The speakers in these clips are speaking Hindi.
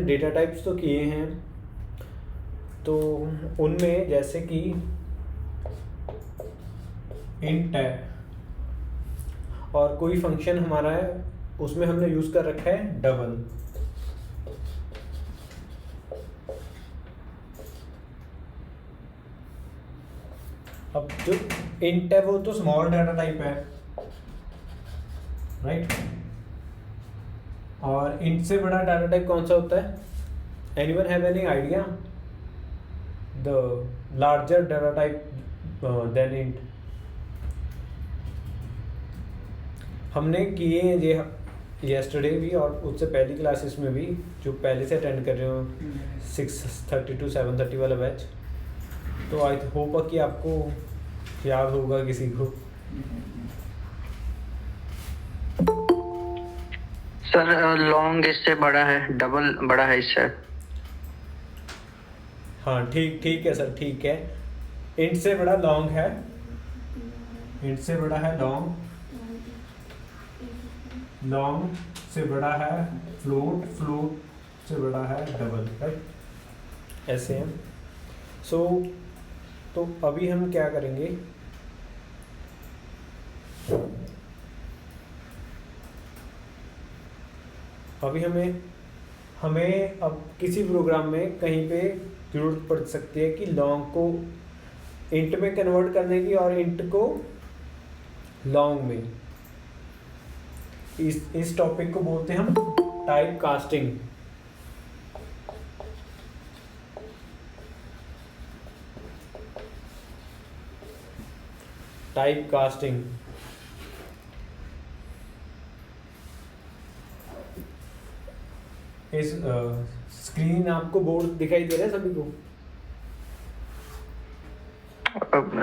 डेटा टाइप्स तो किए हैं, तो उनमें जैसे कि इंट है और कोई फंक्शन हमारा है, उसमें हमने यूज़ कर रखा है डबल। अब जो इंट है वो तो स्मॉल डाटा टाइप है, राइट। और इंट से बड़ा डाटा टाइप कौन सा होता है? Anyone have any idea the larger data type than int? हमने किए हैं ये येस्टरडे भी और उससे पहली क्लासेस में भी, जो पहले से अटेंड कर रहे हो 6:30 to 7:30 वाला बैच, तो आई होप कि आपको याद होगा किसी को। सर लॉन्ग इससे बड़ा है, डबल बड़ा है इससे। हाँ ठीक है सर, ठीक है। इंट से बड़ा लॉन्ग है, इंट से बड़ा है लॉन्ग, लॉन्ग से बड़ा है फ्लोट, फ्लोट से बड़ा है डबल, राइट। ऐसे हैं। तो अभी हम क्या करेंगे, अभी हमें अब किसी प्रोग्राम में कहीं पे जरूरत पड़ सकती है कि लॉन्ग को इंट में कन्वर्ट करने की और इंट को लॉन्ग में। इस टॉपिक को बोलते हैं हम टाइप कास्टिंग। Type casting. इस स्क्रीन आपको बोर्ड दिखाई दे रहा है सभी को?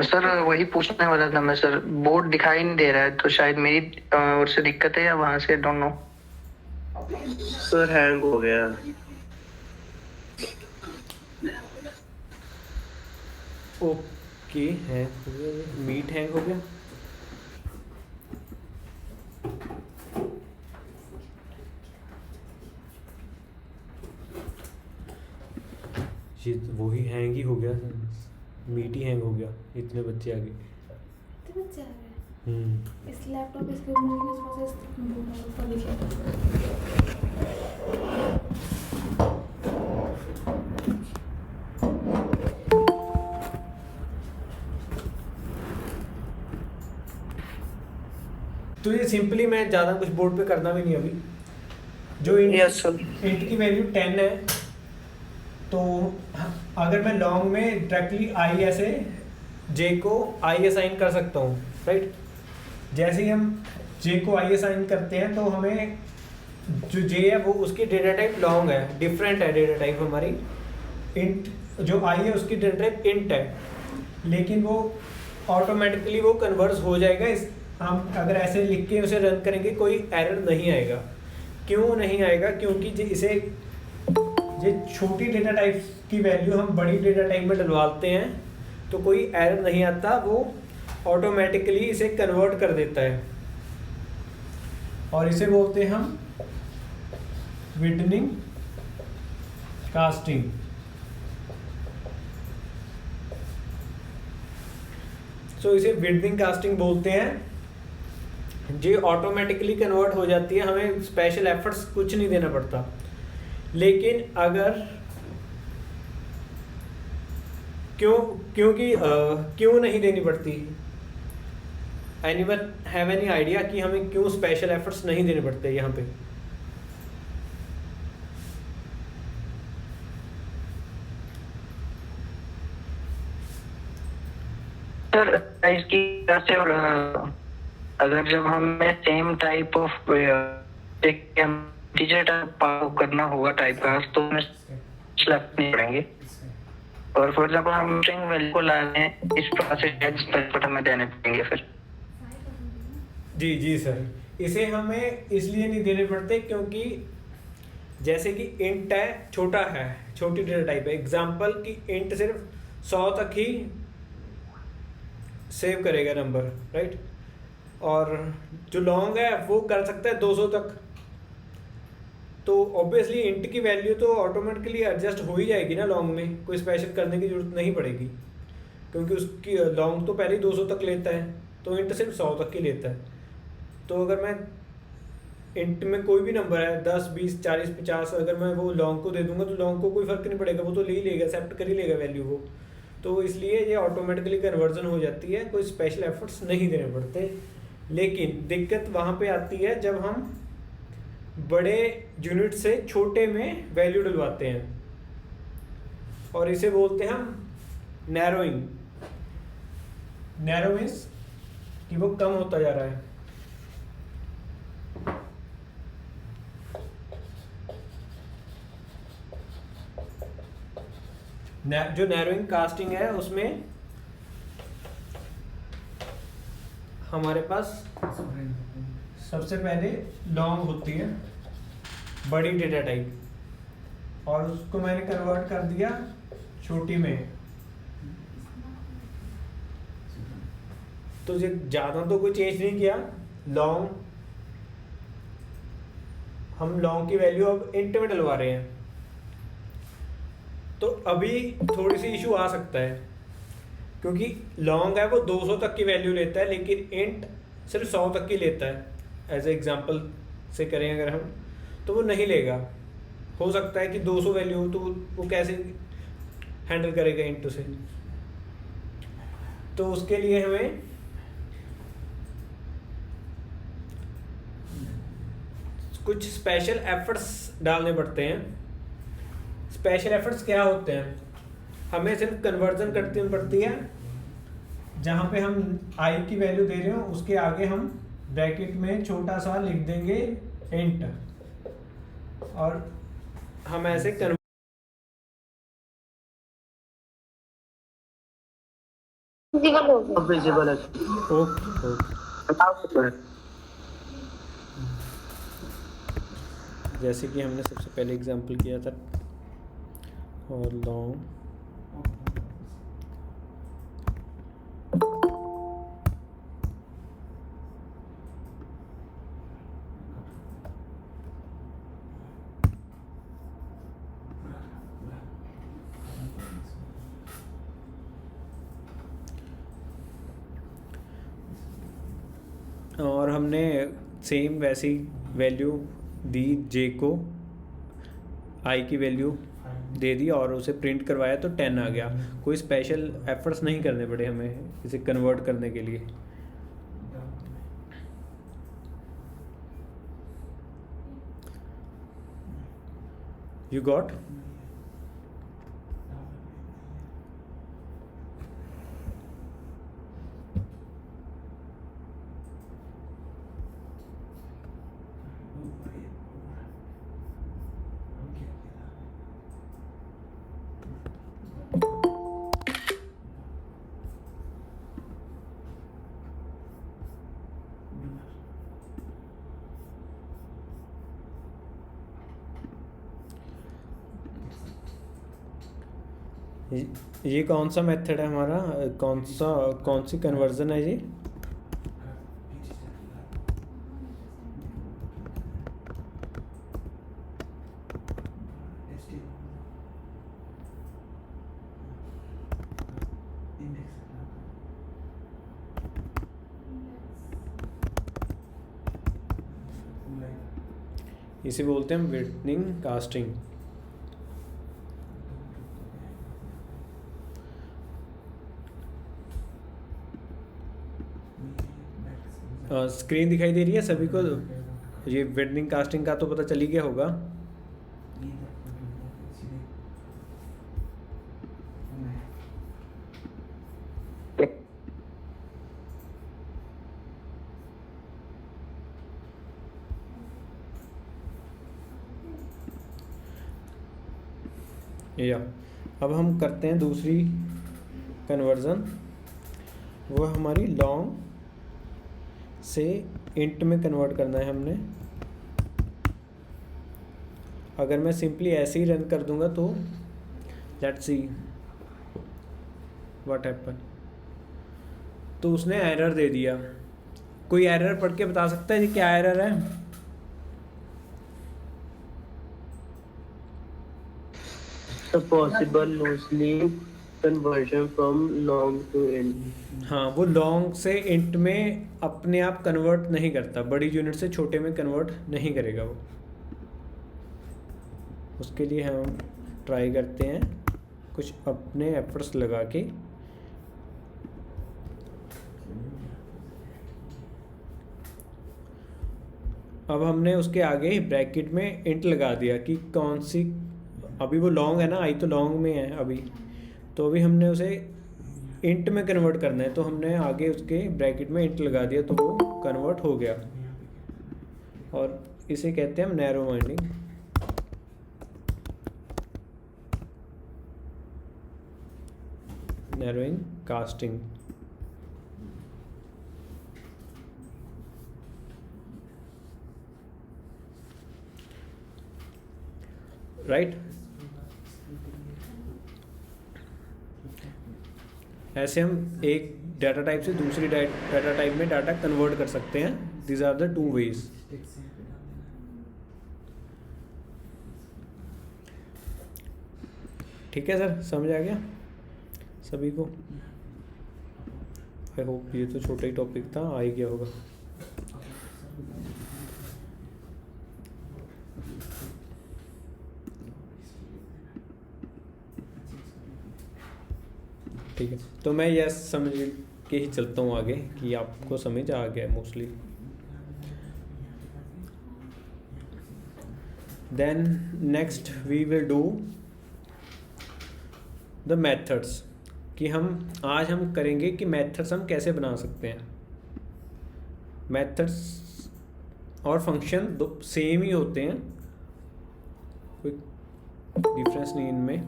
सर वही पूछने वाला था मैं सर, बोर्ड दिखाई नहीं दे रहा है, तो शायद मेरी ओर से दिक्कत है या वहां से, डोंट नो। सर हैंग हो गया। ओके, हैंग हो गया, मीट हैंग हो गया। ये वही हैंग ही हो गया, मीट ही हैंग हो गया, इतने बच्चे आ गए। इतने बच्चे आ गए? इस लैपटॉप इस पे ऊपर लिखे। तो ये सिंपली मैं ज़्यादा कुछ बोर्ड पे करना भी नहीं अभी। जो इंट की वैल्यू 10 है, तो अगर मैं लॉन्ग में डायरेक्टली आई ऐसे जे को आई असाइन कर सकता हूँ, राइट। जैसे ही हम जे को आई असाइन करते हैं तो हमें जो जे है वो उसकी डेटा टाइप लॉन्ग है, डिफरेंट है डेटा टाइप हमारी। इंट जो आई है उसकी डेटा टाइप इंट है, लेकिन वो ऑटोमेटिकली वो कन्वर्स हो जाएगा। इस हम अगर ऐसे लिख के उसे रन करेंगे कोई एरर नहीं आएगा। क्यों नहीं आएगा? क्योंकि इसे ये छोटी डेटा टाइप की वैल्यू हम बड़ी डेटा टाइप में डलवाते हैं तो कोई एरर नहीं आता, वो ऑटोमेटिकली इसे कन्वर्ट कर देता है। और इसे बोलते हैं हम विडनिंग कास्टिंग। सो इसे विडनिंग कास्टिंग बोलते हैं। जो ऑटोमेटिकली कन्वर्ट हो जाती है, हमें स्पेशल एफर्ट्स कुछ नहीं देना पड़ता। लेकिन अगर क्यों नहीं देनी पड़ती? एनीवन हैव एनी आइडिया कि हमें क्यों स्पेशल एफर्ट्स नहीं देने पड़ते यहाँ पे? सर इसकी से अगर जब हमें same type of integer type करना होगा टाइप कास्ट, तो हमें स्लैप नहीं पड़ेंगे। और फॉर एग्जांपल हम स्ट्रिंग वैल्यू को लाने हैं, इस प्रोसेस पर हमें देने पड़ेंगे फिर। जी सर, इसे हमें इसलिए नहीं देने पड़ते क्योंकि जैसे कि इंट है, छोटा है, छोटी डेटा टाइप है। एग्जांपल कि इंट सिर्फ 100 तक ही सेव करेगा नंबर, राइट। और जो लॉन्ग है वो कर सकता है 200 तक। तो ऑब्वियसली इंट की वैल्यू तो ऑटोमेटिकली एडजस्ट हो ही जाएगी ना लॉन्ग में, कोई स्पेशल करने की ज़रूरत नहीं पड़ेगी, क्योंकि उसकी लॉन्ग तो पहले ही 200 तक लेता है, तो इंट सिर्फ 100 तक की लेता है। तो अगर मैं इंट में कोई भी नंबर है 10, 20, 40, 50, अगर मैं वो लॉन्ग को दे दूंगा तो लॉन्ग को कोई फ़र्क नहीं पड़ेगा, वो तो ले ही लेगा, एक्सेप्ट कर ही लेगा वैल्यू वो। तो इसलिए ये ऑटोमेटिकली कन्वर्जन हो जाती है, कोई स्पेशल एफर्ट्स नहीं देने पड़ते। लेकिन दिक्कत वहाँ पे आती है जब हम बड़े यूनिट से छोटे में वैल्यू डलवाते हैं, और इसे बोलते हैं हम नैरोइंग। नैरो मीन्स कि वो कम होता जा रहा है। जो नैरोइंग कास्टिंग है उसमें हमारे पास सबसे पहले लॉन्ग होती है बड़ी डेटा टाइप, और उसको मैंने कन्वर्ट कर दिया छोटी में। तो ज़्यादा तो कोई चेंज नहीं किया। लॉन्ग, हम लॉन्ग की वैल्यू अब इंट में डलवा रहे हैं, तो अभी थोड़ी सी इशू आ सकता है, क्योंकि लॉन्ग है वो 200 तक की वैल्यू लेता है, लेकिन इंट सिर्फ 100 तक की लेता है। एज ए एग्जांपल से करें अगर हम, तो वो नहीं लेगा। हो सकता है कि 200 वैल्यू हो, तो वो कैसे हैंडल करेगा इंट से। तो उसके लिए हमें कुछ स्पेशल एफर्ट्स डालने पड़ते हैं। स्पेशल एफर्ट्स क्या होते हैं? हमें सिर्फ कन्वर्जन करनी पड़ती है, जहाँ पे हम आई की वैल्यू दे रहे हो उसके आगे हम ब्रैकेट में छोटा सा लिख देंगे इंट, और हम ऐसे विजिबल है। ओके। जैसे कि हमने सबसे पहले एग्जांपल किया था, और लॉन्ग और हमने सेम वैसी वैल्यू दी जे को, आई की वैल्यू दे दी और उसे प्रिंट करवाया तो 10 आ गया। कोई स्पेशल एफर्ट्स नहीं करने पड़े हमें इसे कन्वर्ट करने के लिए। You got? ये कौन सा मेथड है हमारा? कौन सी कन्वर्जन है ये? इसे बोलते हैं विडनिंग कास्टिंग। स्क्रीन दिखाई दे रही है सभी को? ये विडनिंग कास्टिंग का तो पता चल ही गया होगा। या अब हम करते हैं दूसरी कन्वर्जन, वो हमारी लॉन्ग से इंट में कन्वर्ट करना है हमने। अगर मैं सिंपली ऐसे ही रन कर दूंगा तो लेट्स सी व्हाट हैपन। तो उसने एरर दे दिया। कोई एरर पढ़ के बता सकता है जी क्या एरर है? So possible loosely conversion from long to int. हाँ, वो लॉन्ग से इंट में अपने आप कन्वर्ट नहीं करता, बड़ी यूनिट से छोटे में कन्वर्ट नहीं करेगा वो। उसके लिए हम ट्राई करते हैं कुछ अपने एफर्ट्स लगा के। अब हमने उसके आगे ब्रैकेट में इंट लगा दिया कि कौन सी, अभी वो लॉन्ग है ना, आई तो लॉन्ग में है अभी, तो अभी हमने उसे इंट में कन्वर्ट करना है, तो हमने आगे उसके ब्रैकेट में इंट लगा दिया तो वो कन्वर्ट हो गया। और इसे कहते हैं हम narrow minding. Narrowing casting. Right, ऐसे हम एक डाटा टाइप से दूसरी डाटा टाइप में डाटा कन्वर्ट कर सकते हैं। These are the 2 ways. ठीक है सर, समझ आ गया सभी को? आई होप ये तो छोटा ही टॉपिक था, आ ही गया होगा। ठीक है, तो मैं यह समझ के ही चलता हूँ आगे कि आपको समझ आ गया है mostly. Then next we will do the methods, कि आज हम करेंगे कि मेथड्स हम कैसे बना सकते हैं। मेथड्स और फंक्शन दो सेम ही होते हैं, कोई डिफरेंस नहीं इनमें।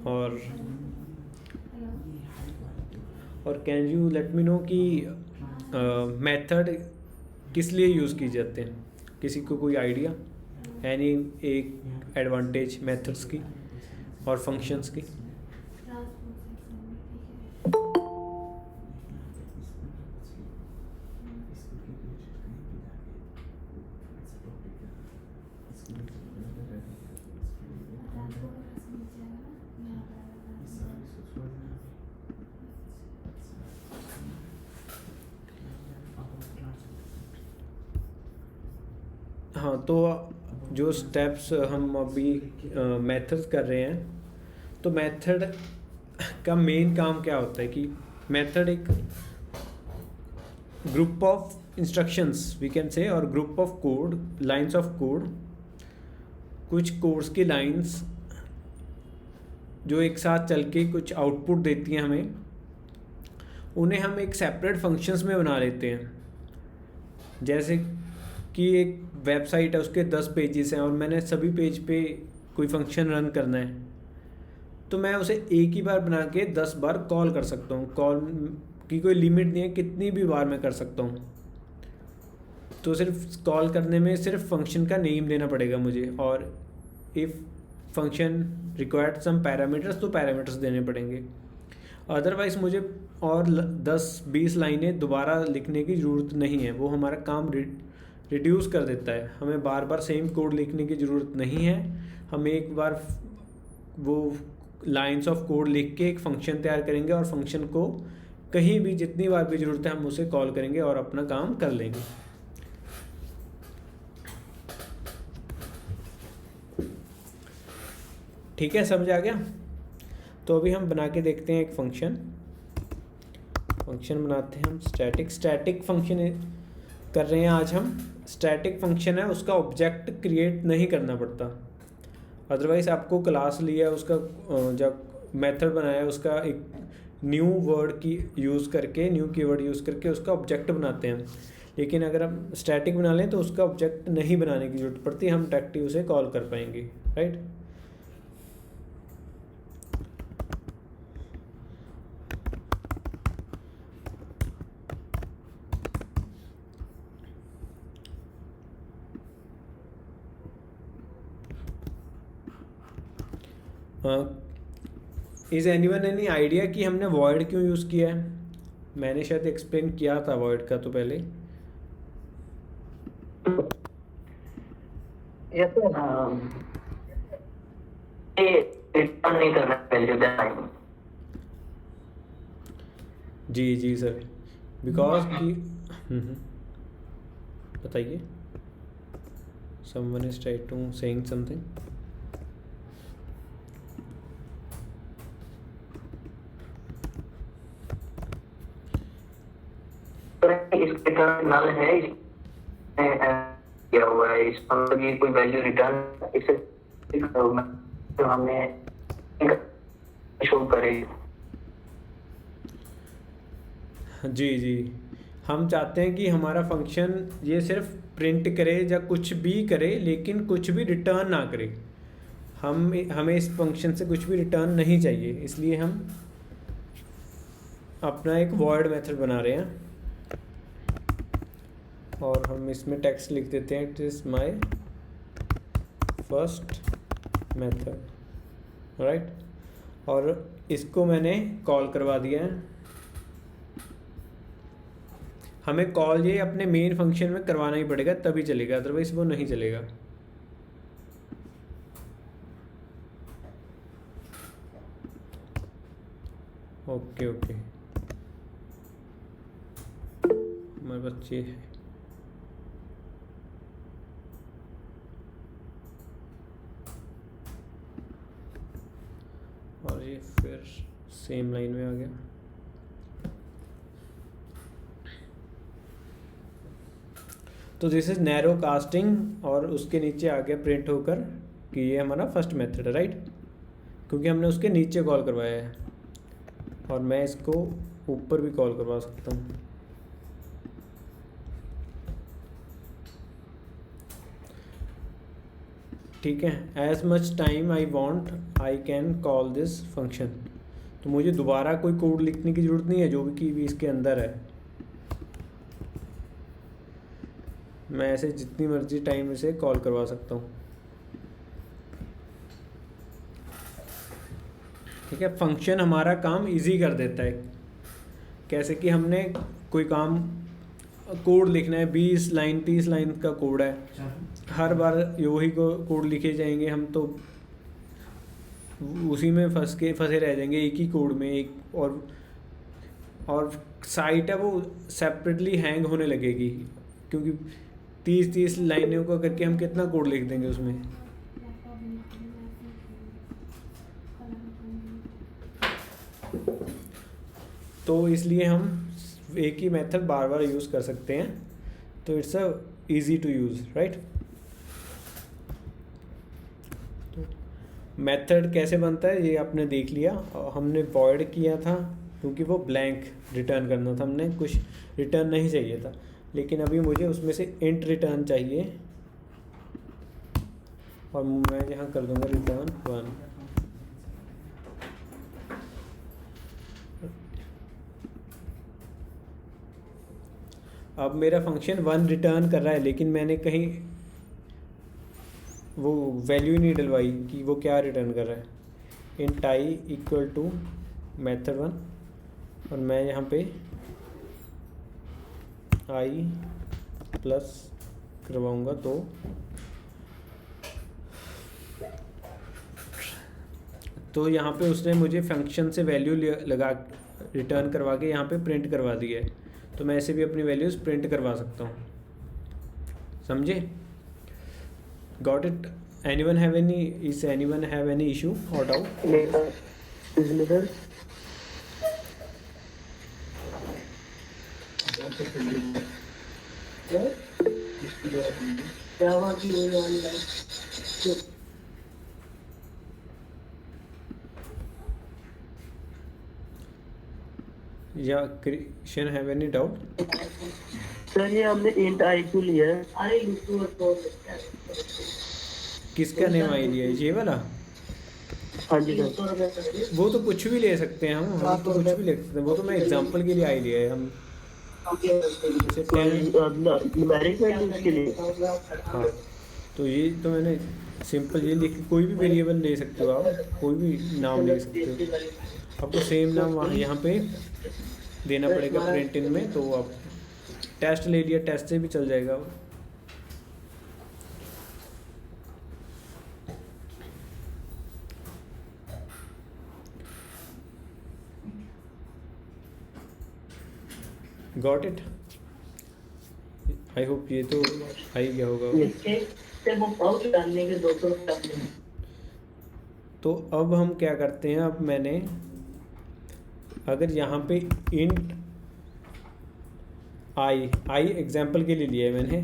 और can you let me know कि मेथड किस लिए यूज़ किए जाते हैं? किसी को कोई आइडिया? एनी एक एडवांटेज मेथड्स की और फंक्शंस की? हाँ, तो जो स्टेप्स हम अभी मेथड्स कर रहे हैं, तो मेथड का मेन काम क्या होता है कि मेथड एक group of instructions we can say, और group of code, lines of code, कुछ कोड्स की लाइंस जो एक साथ चल के कुछ आउटपुट देती हैं हमें, उन्हें हम एक सेपरेट फंक्शंस में बना लेते हैं। जैसे कि एक वेबसाइट है, उसके 10 पेजेस हैं और मैंने सभी पेज पे कोई फंक्शन रन करना है, तो मैं उसे एक ही बार बना के 10 बार कॉल कर सकता हूँ। कॉल की कोई लिमिट नहीं है, कितनी भी बार मैं कर सकता हूँ। तो सिर्फ कॉल करने में सिर्फ फंक्शन का नेम देना पड़ेगा मुझे, और if function required some parameters, तो पैरामीटर्स देने पड़ेंगे। अदरवाइज़ मुझे और 10-20 लाइनें दोबारा लिखने की ज़रूरत नहीं है, वो हमारा काम रिड्यूस कर देता है। हमें बार बार सेम कोड लिखने की ज़रूरत नहीं है। हम एक बार वो लाइंस ऑफ कोड लिख के एक फंक्शन तैयार करेंगे, और फंक्शन को कहीं भी जितनी बार भी ज़रूरत है हम उसे कॉल करेंगे और अपना काम कर लेंगे। ठीक है, समझ आ गया? तो अभी हम बना के देखते हैं एक फंक्शन बनाते हैं हम। स्टैटिक फंक्शन कर रहे हैं आज हम। स्टैटिक फंक्शन है, उसका ऑब्जेक्ट क्रिएट नहीं करना पड़ता। अदरवाइज़ आपको क्लास लिया है, उसका जब मेथड बनाया उसका एक न्यू वर्ड की यूज़ करके, न्यू कीवर्ड यूज़ करके उसका ऑब्जेक्ट बनाते हैं। लेकिन अगर हम स्टैटिक बना लें तो उसका ऑब्जेक्ट नहीं बनाने की ज़रूरत पड़ती, हम डायरेक्टली उसे कॉल कर पाएंगे। Right? Is anyone any idea कि हमने वॉइड क्यों यूज़ किया है? मैंने शायद एक्सप्लेन किया था वॉइड का तो पहले। रिटर्न नहीं करना वैल्यू दैट। जी सर, बिकॉज कि बताइए, someone is trying to saying something. इसके टर्न नल है, इसमें क्या हुआ है, इसका मतलब ये कोई वैल्यू रिटर्न इसे तो हमें शो करेगा। जी हम चाहते हैं कि हमारा फंक्शन ये सिर्फ प्रिंट करे या कुछ भी करे, लेकिन कुछ भी रिटर्न ना करे। हमें इस फंक्शन से कुछ भी रिटर्न नहीं चाहिए, इसलिए हम अपना एक वॉइड मेथड बना रहे हैं और हम इसमें टेक्स्ट लिख देते हैं, it is my first method, right. और इसको मैंने कॉल करवा दिया है। हमें कॉल ये अपने मेन फंक्शन में करवाना ही पड़ेगा, तभी चलेगा, अदरवाइज वो नहीं चलेगा। ओके हमारे पास ये है। और ये फिर सेम लाइन में आ गया। तो दिस इज नैरो कास्टिंग और उसके नीचे आ गया प्रिंट होकर कि ये हमारा फर्स्ट मेथड है, राइट, क्योंकि हमने उसके नीचे कॉल करवाया है। और मैं इसको ऊपर भी कॉल करवा सकता हूँ। ठीक है, as much time I want I can call this function. तो मुझे दोबारा कोई कोड लिखने की ज़रूरत नहीं है, जो भी इसके अंदर है मैं ऐसे जितनी मर्जी टाइम इसे कॉल करवा सकता हूँ। ठीक है, फंक्शन हमारा काम इजी कर देता है। कैसे कि हमने कोई काम कोड लिखना है, 20 लाइन 30 लाइन का कोड है, हर बार वही कोड लिखे जाएंगे हम, तो उसी में फंसे रह जाएंगे, एक ही कोड में। एक और साइट है वो सेपरेटली हैंग होने लगेगी, क्योंकि 30 लाइनों को करके हम कितना कोड लिख देंगे उसमें। तो इसलिए हम एक ही मेथड बार बार यूज़ कर सकते हैं, तो it's a easy to use, right. Method कैसे बनता है ये आपने देख लिया। हमने वॉइड किया था क्योंकि वो ब्लैंक रिटर्न करना था, हमने कुछ रिटर्न नहीं चाहिए था, लेकिन अभी मुझे उसमें से इंट रिटर्न चाहिए और मैं यहाँ कर दूंगा रिटर्न 1। अब मेरा फंक्शन 1 रिटर्न कर रहा है, लेकिन मैंने कहीं वो वैल्यू नहीं डलवाई कि वो क्या रिटर्न कर रहा है। Int I equal to method 1 और मैं यहाँ पे आई प्लस करवाऊँगा, तो यहाँ पे उसने मुझे फंक्शन से वैल्यू लगा रिटर्न करवा के यहाँ पे प्रिंट करवा दिया है। तो मैं ऐसे भी अपनी वैल्यूज़ प्रिंट करवा सकता हूँ, समझे? Got it? Anyone have any issue और डाउट? या Christian have any doubt? Sir ये हमने इंट आई क्यों लिया है? किसका नेम आई लिया है? ये वाला? हाँ जी सर। वो तो कुछ भी ले सकते हैं हम तो कुछ भी ले सकते हैं, वो तो मैं एग्जांपल के लिए आई लिया है। हम न्यूमेरिक वैल्यूज के लिए। हाँ, तो ये तो मैंने सिंपल ये लिख, कोई भी वेरिएबल ले सकते हो आप, कोई भी नाम ले सकते हो। आपको सेम नाम वहाँ यहाँ पे देना पड़ेगा प्रिंट इन में, तो आप टेस्ट ले लिया, टेस्ट से भी चल जाएगा। Got it? आई होप ये तो आ ही गया होगा। इससे वो पाउच डालने के 200 डालने। तो अब हम क्या करते हैं, अब मैंने अगर यहाँ पे इंट आई एग्जाम्पल के लिए लिया है मैंने,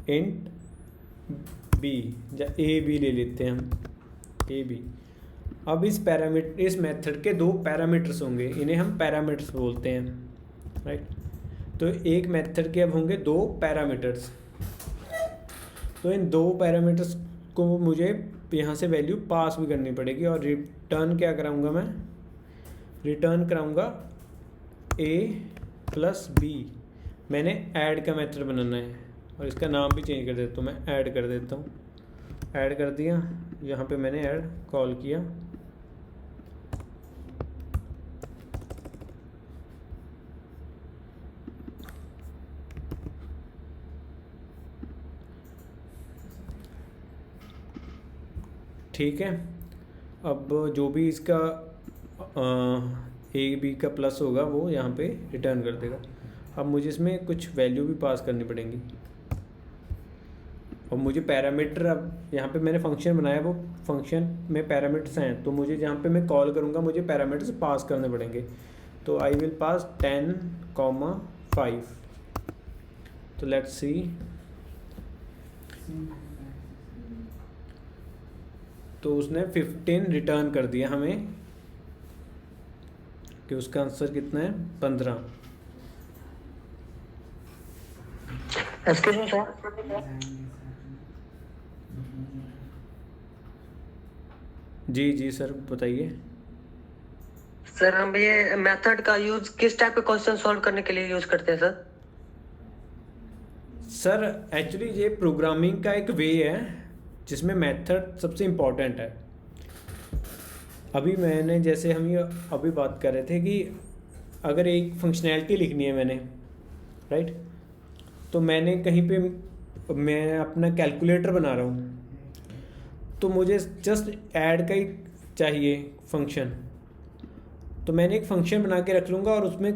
इंट बी या ए बी ले लेते हैं हम, ए बी। अब इस मेथड के 2 पैरामीटर्स होंगे, इन्हें हम पैरामीटर्स बोलते हैं, राइट। तो एक मेथड के अब होंगे 2 पैरामीटर्स। तो इन 2 पैरामीटर्स को मुझे यहाँ से वैल्यू पास भी करनी पड़ेगी, और रिटर्न क्या कराऊंगा मैं, रिटर्न कराऊंगा a प्लस बी। मैंने ऐड का मेथड बनाना है, और इसका नाम भी चेंज कर देता हूँ, मैं ऐड कर देता हूँ। ऐड कर दिया, यहाँ पे मैंने ऐड कॉल किया। ठीक है, अब जो भी इसका ए बी का प्लस होगा वो यहाँ पे रिटर्न कर देगा। अब मुझे इसमें कुछ वैल्यू भी पास करनी पड़ेंगी, और मुझे पैरामीटर, अब यहाँ पे मैंने फंक्शन बनाया, वो फंक्शन में पैरामीटर्स हैं, तो मुझे जहाँ पे मैं कॉल करूँगा मुझे पैरामीटर्स पास करने पड़ेंगे। तो आई विल पास 10,5। तो लेट्स सी, तो उसने 15 रिटर्न कर दिया हमें, कि उसका आंसर कितना है, 15। एक्सक्यूज मी सर, जी जी सर बताइए। सर हम ये मेथड का यूज किस टाइप के क्वेश्चन सॉल्व करने के लिए यूज करते हैं सर? सर एक्चुअली ये प्रोग्रामिंग का एक वे है जिसमें मेथड सबसे इम्पॉर्टेंट है। अभी मैंने, जैसे हम ये अभी बात कर रहे थे कि अगर एक फंक्शनैलिटी लिखनी है मैंने, राइट, तो मैंने कहीं पे मैं अपना कैलकुलेटर बना रहा हूँ, तो मुझे जस्ट ऐड का ही चाहिए फंक्शन, तो मैंने एक फंक्शन बना के रख लूँगा, और उसमें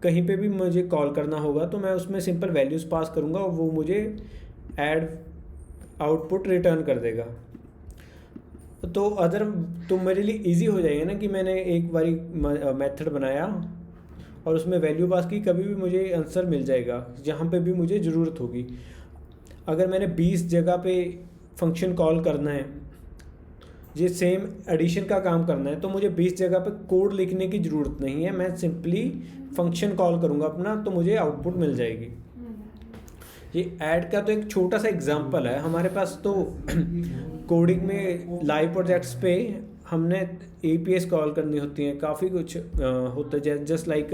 कहीं पे भी मुझे कॉल करना होगा तो मैं उसमें सिंपल वैल्यूज़ पास करूँगा, और वो मुझे ऐड आउटपुट रिटर्न कर देगा। तो मेरे लिए इजी हो जाएगा ना कि मैंने एक बारी मेथड बनाया और उसमें वैल्यू पास की, कभी भी मुझे आंसर मिल जाएगा जहाँ पे भी मुझे ज़रूरत होगी। अगर मैंने 20 जगह पे फंक्शन कॉल करना है, ये सेम एडिशन का काम करना है, तो मुझे 20 जगह पे कोड लिखने की ज़रूरत नहीं है, मैं सिंपली फंक्शन कॉल करूँगा अपना, तो मुझे आउटपुट मिल जाएगी। ये ऐड का तो एक छोटा सा एग्जांपल है। हमारे पास तो कोडिंग में लाइव प्रोजेक्ट्स पे हमने APIs कॉल करनी होती हैं, काफ़ी कुछ होता है, जस्ट लाइक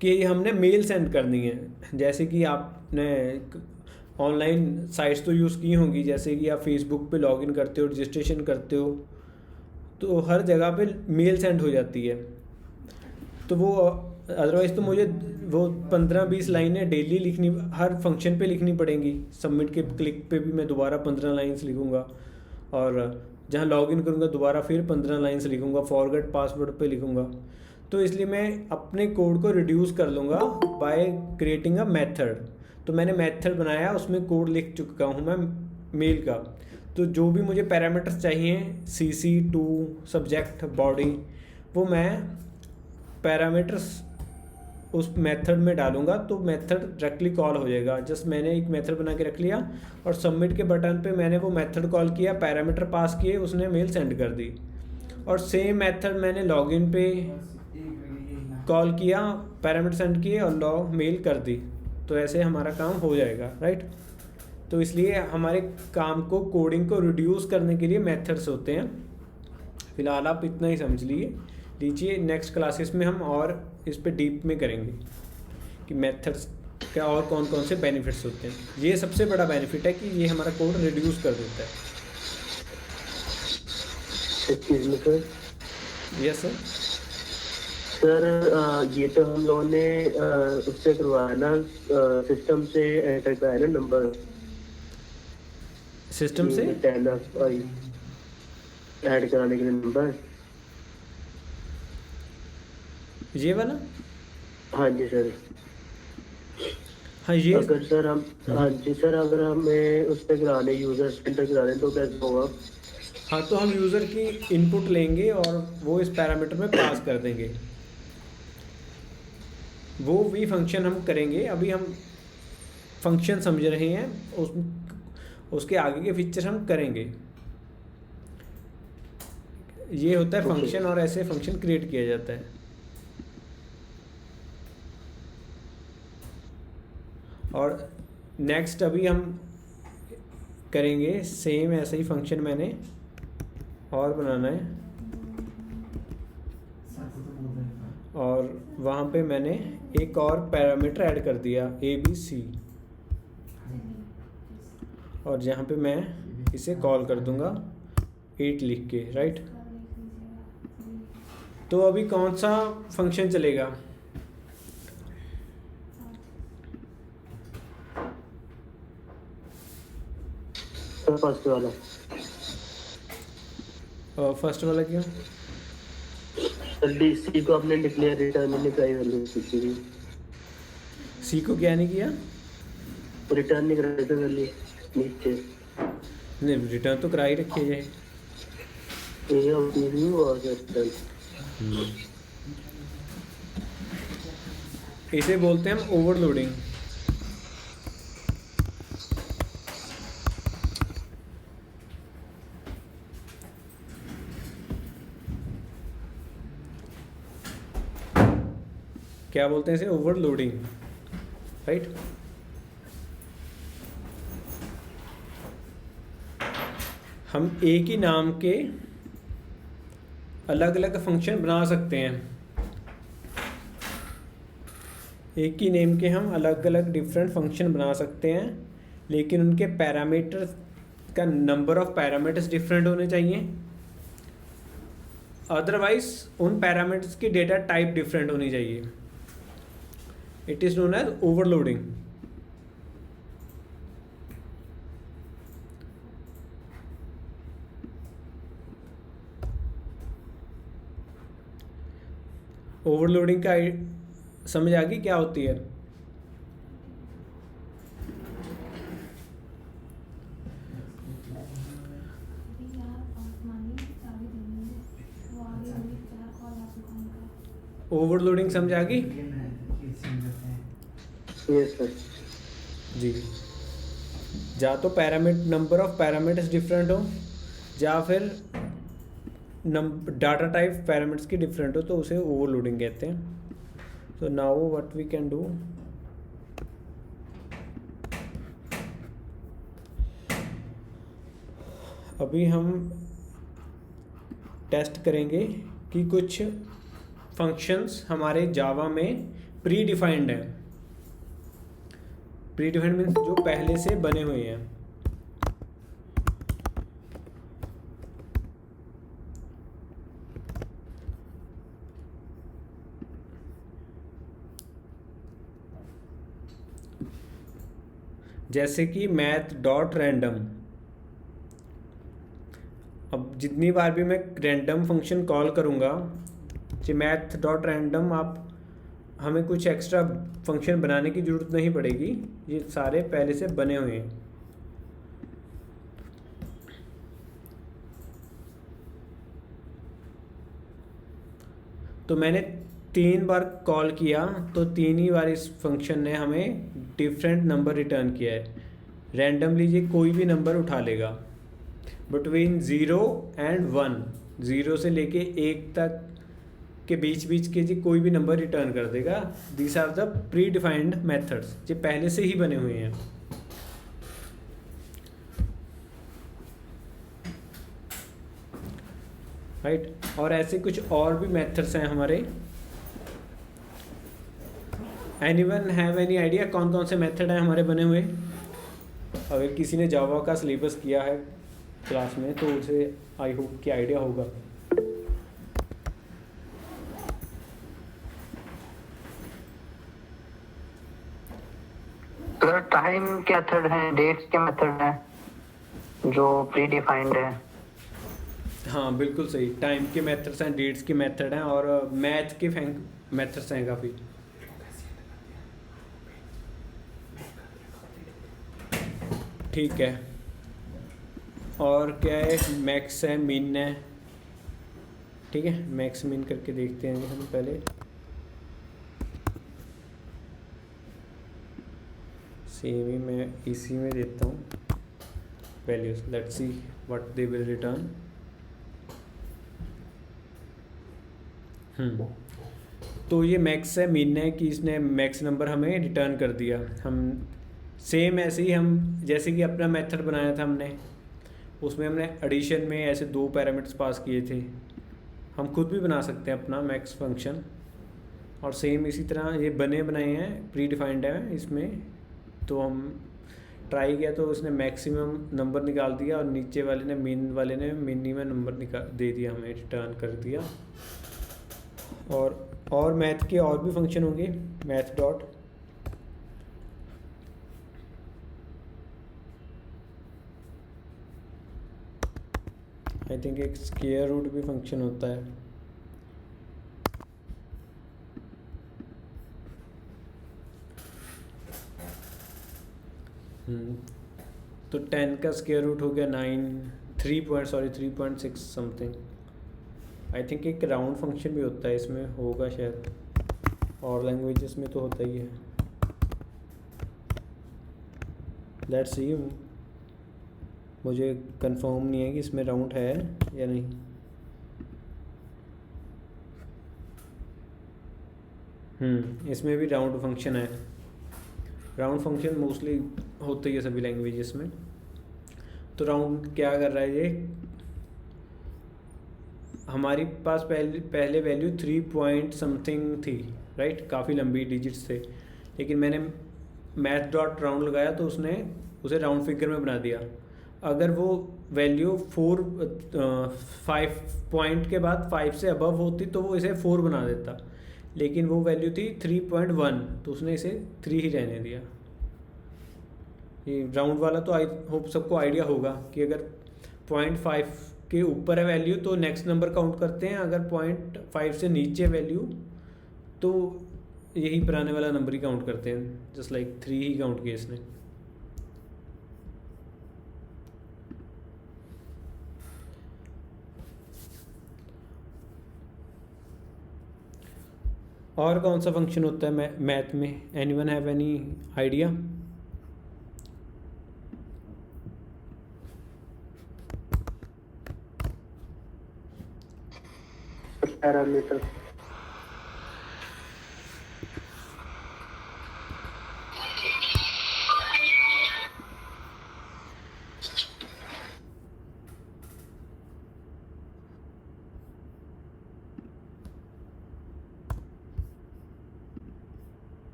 कि हमने मेल सेंड करनी है। जैसे कि आपने ऑनलाइन साइट्स तो यूज़ की होंगी, जैसे कि आप फेसबुक पे लॉगिन करते हो, रजिस्ट्रेशन करते हो, तो हर जगह पे मेल सेंड हो जाती है। तो वो अदरवाइज़ तो मुझे वो 15-20 लाइनें डेली लिखनी, हर फंक्शन पे लिखनी पड़ेंगी। सबमिट के क्लिक पे भी मैं दोबारा 15 लाइन्स लिखूँगा, और जहाँ लॉगिन करूँगा दोबारा फिर 15 लाइन्स लिखूँगा, फॉरगेट पासवर्ड पे लिखूँगा। तो इसलिए मैं अपने कोड को रिड्यूस कर लूँगा बाय क्रिएटिंग अ मेथड। तो मैंने मेथड बनाया, उसमें कोड लिख चुका हूँ मैं मेल का। तो जो भी मुझे पैरामीटर्स चाहिए, CC टू सब्जेक्ट बॉडी, वो मैं पैरामीटर्स उस मेथड में डालूंगा, तो मेथड डायरेक्टली कॉल हो जाएगा। जस्ट मैंने एक मेथड बना के रख लिया, और सबमिट के बटन पे मैंने वो मेथड कॉल किया, पैरामीटर पास किए, उसने मेल सेंड कर दी। और सेम मेथड मैंने लॉगिन पे कॉल किया, पैरामीटर सेंड किए और लॉग मेल कर दी। तो ऐसे हमारा काम हो जाएगा, राइट। तो इसलिए हमारे काम को, कोडिंग को रिड्यूस करने के लिए मेथड्स होते हैं। फिलहाल आप इतना ही समझ लीजिए। नेक्स्ट क्लासेस में हम और इस पे डीप में करेंगे कि मेथड्स का और कौन कौन से बेनिफिट्स होते हैं। ये सबसे बड़ा बेनिफिट है कि ये हमारा कोड रिड्यूस कर देता है। Yes sir. सर ये तो हम लोगों ने उससे करवाया ना, सिस्टम से एंटर कराया ना नंबर, सिस्टम से ऐड कराने के लिए नंबर, ये वाला। हाँ जी सर। हाँ ये अगर सर हम, हाँ जी सर, अगर हमें उस पर करा लें, यूजर एंटर करा लें तो कैसे होगा? हाँ, तो हम यूज़र की इनपुट लेंगे और वो इस पैरामीटर में पास कर देंगे। वो भी फंक्शन हम करेंगे, अभी हम फंक्शन समझ रहे हैं, उसके आगे के फीचर हम करेंगे। ये होता है ओके। फंक्शन, और ऐसे फंक्शन क्रिएट किया जाता है। और नेक्स्ट अभी हम करेंगे सेम ऐसा ही फंक्शन मैंने और बनाना है, और वहाँ पे मैंने एक और पैरामीटर ऐड कर दिया ABC, और जहाँ पे मैं इसे कॉल कर दूँगा 8 लिख के, राइट। तो अभी कौन सा फंक्शन चलेगा? सर फर्स्ट वाला। फर्स्ट वाला क्यों? सर DC को आपने डिक्लेयर रिटर्न नहीं कराई, वैल्यू किसी भी सी को क्या नहीं किया? रिटर्न नहीं कराई तो वैल्यू नीचे। नहीं, रिटर्न तो करा ही रखी है। ये अपनी नहीं हुआ सर। इसे बोलते हैं हम ओवरलोडिंग। क्या बोलते हैं इसे? Overloading, right. हम एक ही नाम के अलग अलग फंक्शन बना सकते हैं। एक ही नेम के हम अलग अलग डिफरेंट फंक्शन बना सकते हैं, लेकिन उनके पैरामीटर्स का नंबर ऑफ पैरामीटर्स डिफरेंट होने चाहिए। अदरवाइज उन पैरामीटर्स की डेटा टाइप डिफरेंट होनी चाहिए। It is known as overloading. Overloading का समझ आ गई क्या होती है? ओवरलोडिंग समझ आ गई? Yes sir. जी, या तो नंबर ऑफ पैरामीटर्स डिफरेंट हो, या फिर डाटा टाइप पैरामीटर्स की डिफरेंट हो, तो उसे ओवरलोडिंग कहते हैं। So now what we can do, अभी हम टेस्ट करेंगे कि कुछ फंक्शंस हमारे जावा में प्री डिफाइंड हैं। प्री डिफाइंड मीन्स जो पहले से बने हुए हैं। जैसे कि math.random। अब जितनी बार भी मैं रैंडम फंक्शन कॉल करूँगा, जो math.random, आप हमें कुछ एक्स्ट्रा फंक्शन बनाने की ज़रूरत नहीं पड़ेगी, ये सारे पहले से बने हुए हैं। तो मैंने 3 बार कॉल किया, तो 3 ही बार इस फंक्शन ने हमें डिफरेंट नंबर रिटर्न किया है। रैंडमली ये कोई भी नंबर उठा लेगा बिटवीन 0 and 1, 0 से लेके 1 तक के बीच के जी कोई भी नंबर रिटर्न कर देगा। These are the predefined methods, ये पहले से ही बने हुए हैं। राइट, और ऐसे कुछ और भी मेथड्स हैं हमारे। एनीवन हैव एनी आइडिया कौन कौन से मेथड हैं हमारे बने हुए? अगर किसी ने जावा का सिलेबस किया है क्लास में, तो उसे आई होप कि आइडिया होगा। तो टाइम के मेथड हैं, डेट्स के मेथड हैं जो प्री डिफाइंड है। हाँ बिल्कुल सही, टाइम के मेथड्स हैं, डेट्स के मेथड हैं, और मैथ के मेथड्स हैं काफ़ी। ठीक है, और क्या है, मैक्स है, मिन है, ठीक है। मैक्स मिन करके देखते हैं हम पहले। सेम ही मैं इसी में देता हूँ values, let's see what they will return. तो ये मैक्स है, मीन है कि इसने मैक्स नंबर हमें रिटर्न कर दिया। हम सेम ऐसे ही हम जैसे कि अपना मेथड बनाया था हमने, उसमें हमने एडिशन में ऐसे 2 पैरामीटर्स पास किए थे। हम खुद भी बना सकते हैं अपना मैक्स फंक्शन, और सेम इसी तरह ये बने बनाए हैं, प्री डिफाइंड है इसमें। तो हम ट्राई किया तो उसने मैक्सिमम नंबर निकाल दिया, और नीचे वाले ने मिनिमम नंबर निकाल दे दिया, हमें रिटर्न कर दिया। और मैथ के और भी फंक्शन होंगे, मैथ डॉट, आई थिंक एक स्क्वायर रूट भी फंक्शन होता है। तो 10 का स्क्वायर रूट हो गया 3.6 समथिंग। आई थिंक एक राउंड फंक्शन भी होता है इसमें, होगा शायद, और लैंग्वेजेस में तो होता ही है। लेट्स सी, मुझे कंफर्म नहीं है कि इसमें राउंड है या नहीं। इसमें भी राउंड फंक्शन है। राउंड फंक्शन मोस्टली होते ही है सभी लैंग्वेजेस में। तो राउंड क्या कर रहा है ये, हमारी पास पहले वैल्यू 3 पॉइंट समथिंग थी, राइट, काफ़ी लंबी डिजिट्स थे, लेकिन मैंने मैथ डॉट राउंड लगाया तो उसने उसे राउंड फिगर में बना दिया। अगर वो वैल्यू 5 पॉइंट के बाद 5 से अबव होती तो वो इसे 4 बना देता, लेकिन वो वैल्यू थी 3.1, तो उसने इसे 3 ही रहने दिया। ये राउंड वाला तो आई होप सबको आइडिया होगा कि अगर 0.5 के ऊपर है वैल्यू तो नेक्स्ट नंबर काउंट करते हैं, अगर 0.5 से नीचे वैल्यू तो यही पुराने वाला नंबर ही काउंट करते हैं। जस्ट लाइक 3 ही काउंट किया इसने। और कौन सा फंक्शन होता है मैथ में, anyone have any idea? Parameter.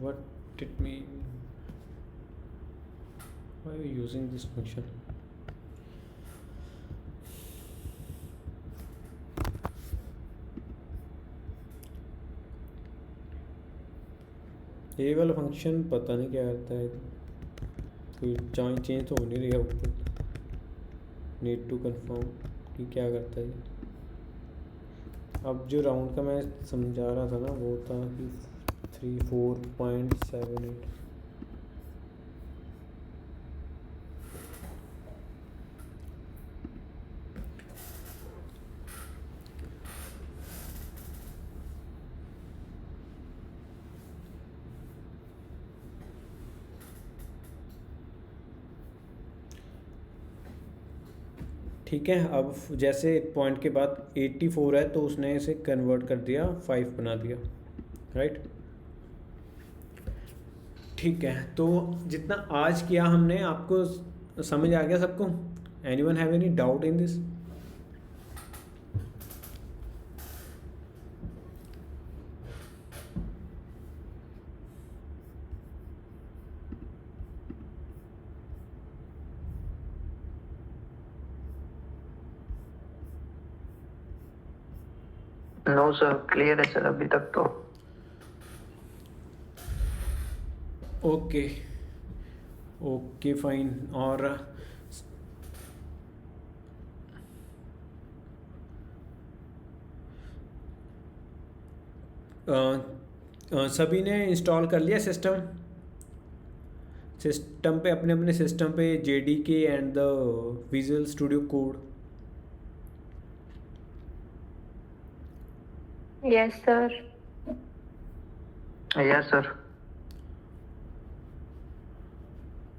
What it mean? Why are you using this function? ये वाला फंक्शन पता नहीं क्या करता है, कोई चेंज तो हो नहीं रही है आउटपुट। नीड टू कंफर्म कि क्या करता है। अब जो राउंड का मैं समझा रहा था ना, वो था कि 4.78। ठीक है, अब जैसे पॉइंट के बाद 84 है तो उसने इसे कन्वर्ट कर दिया, 5 बना दिया, राइट। ठीक है, तो जितना आज किया हमने, आपको समझ आ गया सबको? Anyone have any doubt in this? No sir, clear है सर अभी तक तो। Okay okay fine. और सभी ने इंस्टॉल कर लिया सिस्टम पे अपने अपने सिस्टम पे JDK and the visual studio code? Yes, sir. Yes sir.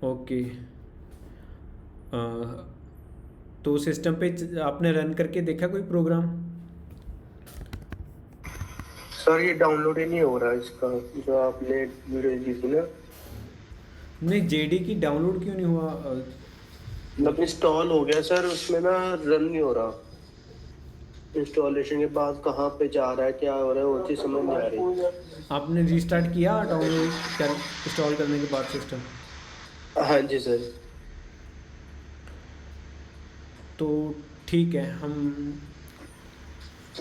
Okay. तो सिस्टम पे आपने रन करके देखा कोई प्रोग्राम? सर ये डाउनलोड ही नहीं हो रहा इसका, जो आपने वीडियो दी थी ना। नहीं, JDK डाउनलोड क्यों नहीं हुआ? मतलब इंस्टॉल हो गया सर, उसमें ना रन नहीं हो रहा। इंस्टॉलेशन के बाद कहाँ पे जा रहा है, क्या हो रहा है, वो चीज़ समझ नहीं आ रही। आपने रीस्टार्ट किया डाउनलोड कर इंस्टॉल करने के बाद सिस्टम? हाँ जी सर। तो ठीक है, हम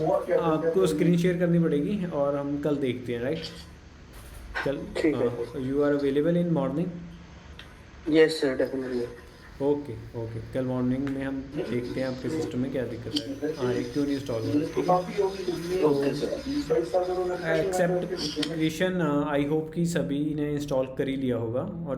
आपको स्क्रीन शेयर करनी पड़ेगी और हम कल देखते हैं, राइट? कल ठीक है। You are available in morning? Yes sir, definitely. Okay okay, कल मॉर्निंग में हम देखते हैं आपके सिस्टम में क्या दिक्कत है, ये क्यों नहीं इंस्टॉल हो रहा। Okay sir. Except creation, I hope कि सभी ने इंस्टॉल कर ही लिया होगा और